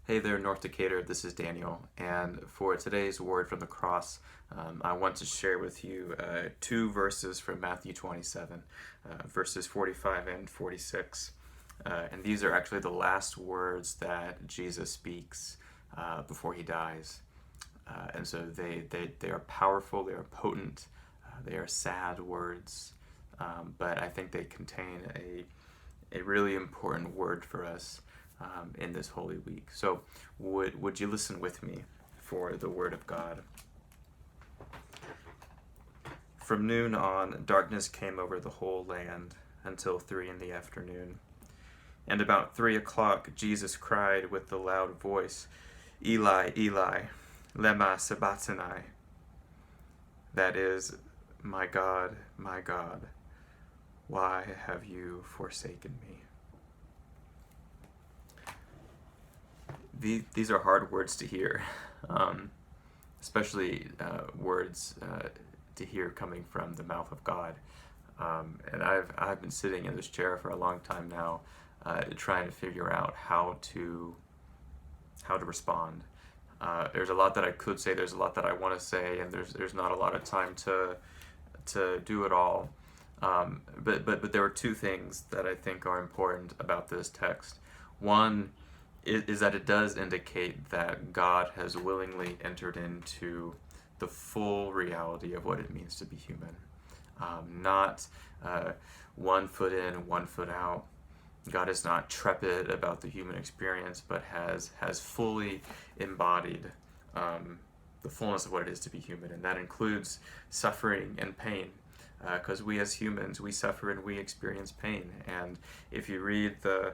Hey there, North Decatur. This is Daniel, and for today's word from the cross, I want to share with you two verses from Matthew 27, verses 45 and 46. And these are actually the last words that Jesus speaks before he dies. And so they are powerful, they are potent, they are sad words, but I think they contain a really important word for us in this Holy Week. So, would you listen with me for the Word of God? From noon on, darkness came over the whole land until 3 in the afternoon. And about 3 o'clock, Jesus cried with a loud voice, Eli, Eli, lema sabachthani. That is, my God, why have you forsaken me? These are hard words to hear, especially words to hear coming from the mouth of God. And I've been sitting in this chair for a long time now, trying to figure out how to respond. There's a lot that I could say. There's a lot that I want to say, and there's not a lot of time to do it all. But there are two things that I think are important about this text. One is that it does indicate that God has willingly entered into the full reality of what it means to be human. Not 1 foot in, 1 foot out. God is not trepid about the human experience, but has fully embodied the fullness of what it is to be human, and that includes suffering and pain. Because we as humans, we suffer and we experience pain. And if you read the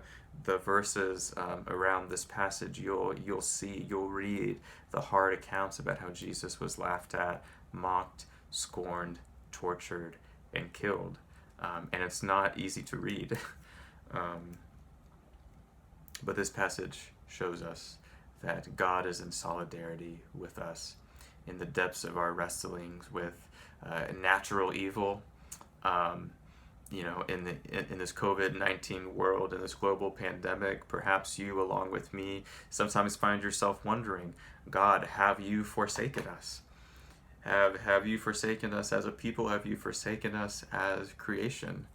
verses around this passage, you'll read the hard accounts about how Jesus was laughed at, mocked, scorned, tortured, and killed. And it's not easy to read. But this passage shows us that God is in solidarity with us in the depths of our wrestlings with natural evil. In this COVID-19 world, in this global pandemic, perhaps you, along with me, sometimes find yourself wondering, God, have you forsaken us? Have you forsaken us as a people? Have you forsaken us as creation?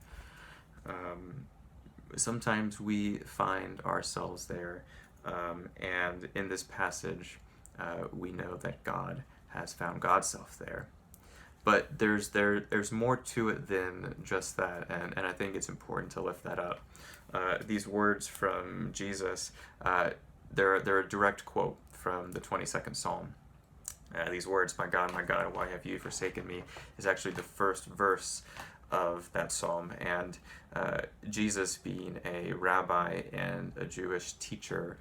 Sometimes we find ourselves there, and in this passage, we know that God has found God's self there. But there's more to it than just that, and I think it's important to lift that up. These words from Jesus, they're a direct quote from the 22nd Psalm. These words, my God, why have you forsaken me, is actually the first verse of that psalm. And Jesus, being a rabbi and a Jewish teacher,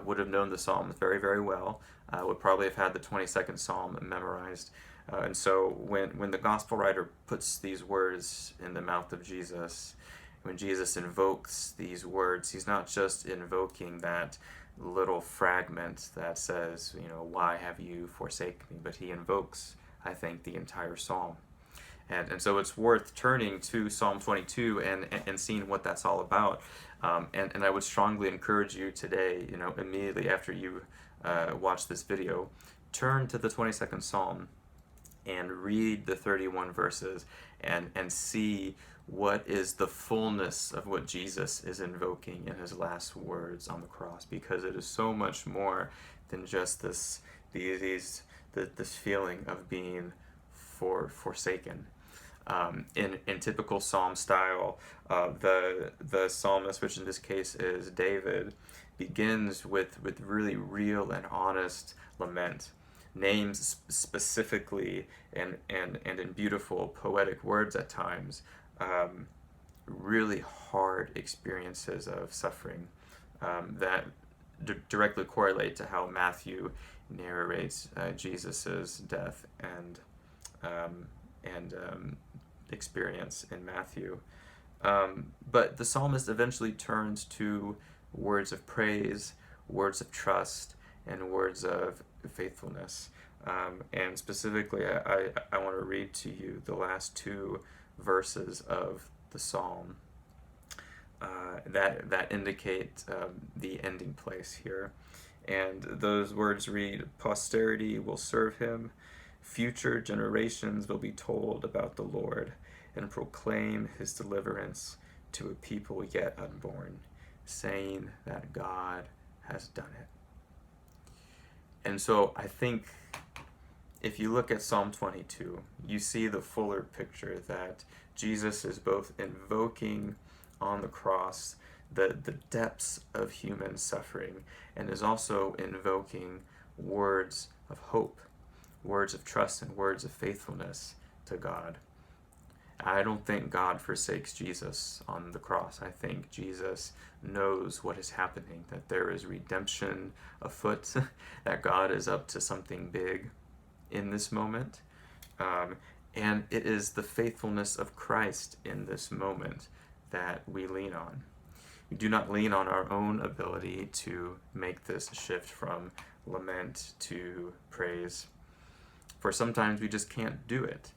would have known the Psalms very, very well, would probably have had the 22nd Psalm memorized. And so when the gospel writer puts these words in the mouth of Jesus, when Jesus invokes these words, he's not just invoking that little fragment that says, why have you forsaken me? But he invokes, I think, the entire psalm. And so it's worth turning to Psalm 22 and seeing what that's all about. And I would strongly encourage you today, immediately after you watch this video, turn to the 22nd Psalm and read the 31 verses and see what is the fullness of what Jesus is invoking in his last words on the cross, because it is so much more than just this feeling of being forsaken. In typical psalm style, the psalmist, which in this case is David, begins with really real and honest lament, names specifically and in beautiful poetic words at times, really hard experiences of suffering that directly correlate to how Matthew narrates Jesus's death and experience in Matthew. But the psalmist eventually turns to words of praise, words of trust, and words of faithfulness. And specifically, I want to read to you the last two verses of the psalm that indicate the ending place here. And those words read, "Posterity will serve him, future generations will be told about the Lord, and proclaim his deliverance to a people yet unborn, saying that God has done it." And so I think if you look at Psalm 22, you see the fuller picture that Jesus is both invoking on the cross the depths of human suffering, and is also invoking words of hope, words of trust, and words of faithfulness to God. I don't think God forsakes Jesus on the cross. I think Jesus knows what is happening, that there is redemption afoot, that God is up to something big in this moment. Um, and it is the faithfulness of Christ in this moment that we lean on. We do not lean on our own ability to make this shift from lament to praise, for sometimes we just can't do it.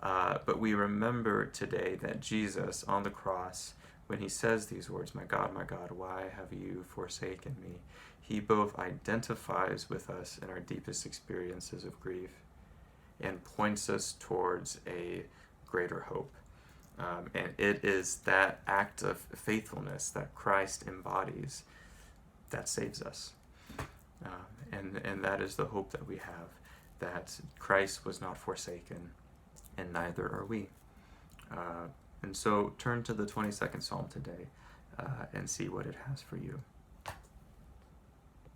But we remember today that Jesus on the cross, when he says these words, my God, why have you forsaken me?" He both identifies with us in our deepest experiences of grief and points us towards a greater hope. And it is that act of faithfulness that Christ embodies that saves us. And that is the hope that we have, that Christ was not forsaken, and neither are we. And so turn to the 22nd Psalm today and see what it has for you.